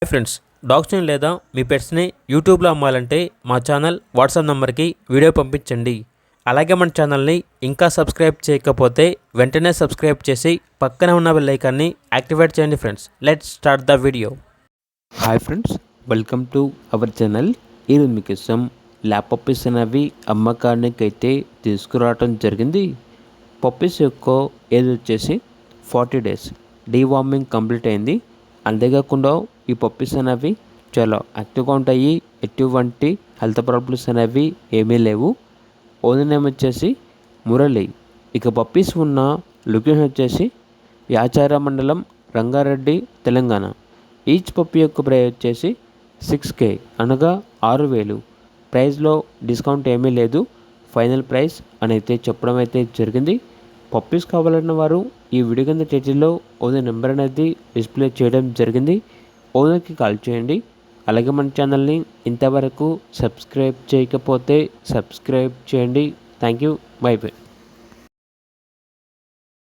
Hi friends, డాగ్స్ని లేదా మీ పెట్స్ని యూట్యూబ్లో అమ్మాలంటే మా ఛానల్ వాట్సాప్ నెంబర్కి వీడియో పంపించండి. అలాగే మన ఛానల్ని ఇంకా సబ్స్క్రైబ్ చేయకపోతే వెంటనే సబ్స్క్రైబ్ చేసి పక్కనే ఉన్న బెల్ ఐకాన్ని యాక్టివేట్ చేయండి. Friends, let's start the video. Hi friends, welcome to our channel. ఈరోజు మీకోసం ల్యాబ్ పప్పీస్ అనేవి అమ్మకానికి అయితే తీసుకురావడం జరిగింది. పప్పీస్ యొక్క ఏజ్ వచ్చేసి 40 days. డీవార్మింగ్ కంప్లీట్ అయింది. అంతేకాకుండా ఈ పప్పీస్ అనేవి చాలా యాక్టివ్గా ఉంటాయి. ఎటువంటి హెల్త్ ప్రాబ్లమ్స్ అనేవి ఏమీ లేవు. ఓనర్ నేమ్ వచ్చేసి మురళి. ఇక పప్పీస్ ఉన్న లొకేషన్ వచ్చేసి యాచార మండలం, రంగారెడ్డి, తెలంగాణ. ఈచ్ పప్పీ యొక్క ప్రైస్ వచ్చేసి 6K అనగా 6,000. ప్రైస్లో డిస్కౌంట్ ఏమీ లేదు. ఫైనల్ ప్రైస్ అని అయితే చెప్పడం అయితే జరిగింది. పప్పీస్ కావాలన్న వారు ఈ వీడియో కింద టైటిల్లో ఓనర్ నెంబర్ అనేది డిస్ప్లే చేయడం జరిగింది. ఓనర్కి కాల్ చేయండి. అలాగే మన ఛానల్ని ఇంతవరకు సబ్స్క్రైబ్ చేయకపోతే సబ్స్క్రైబ్ చేయండి. Thank you. By by.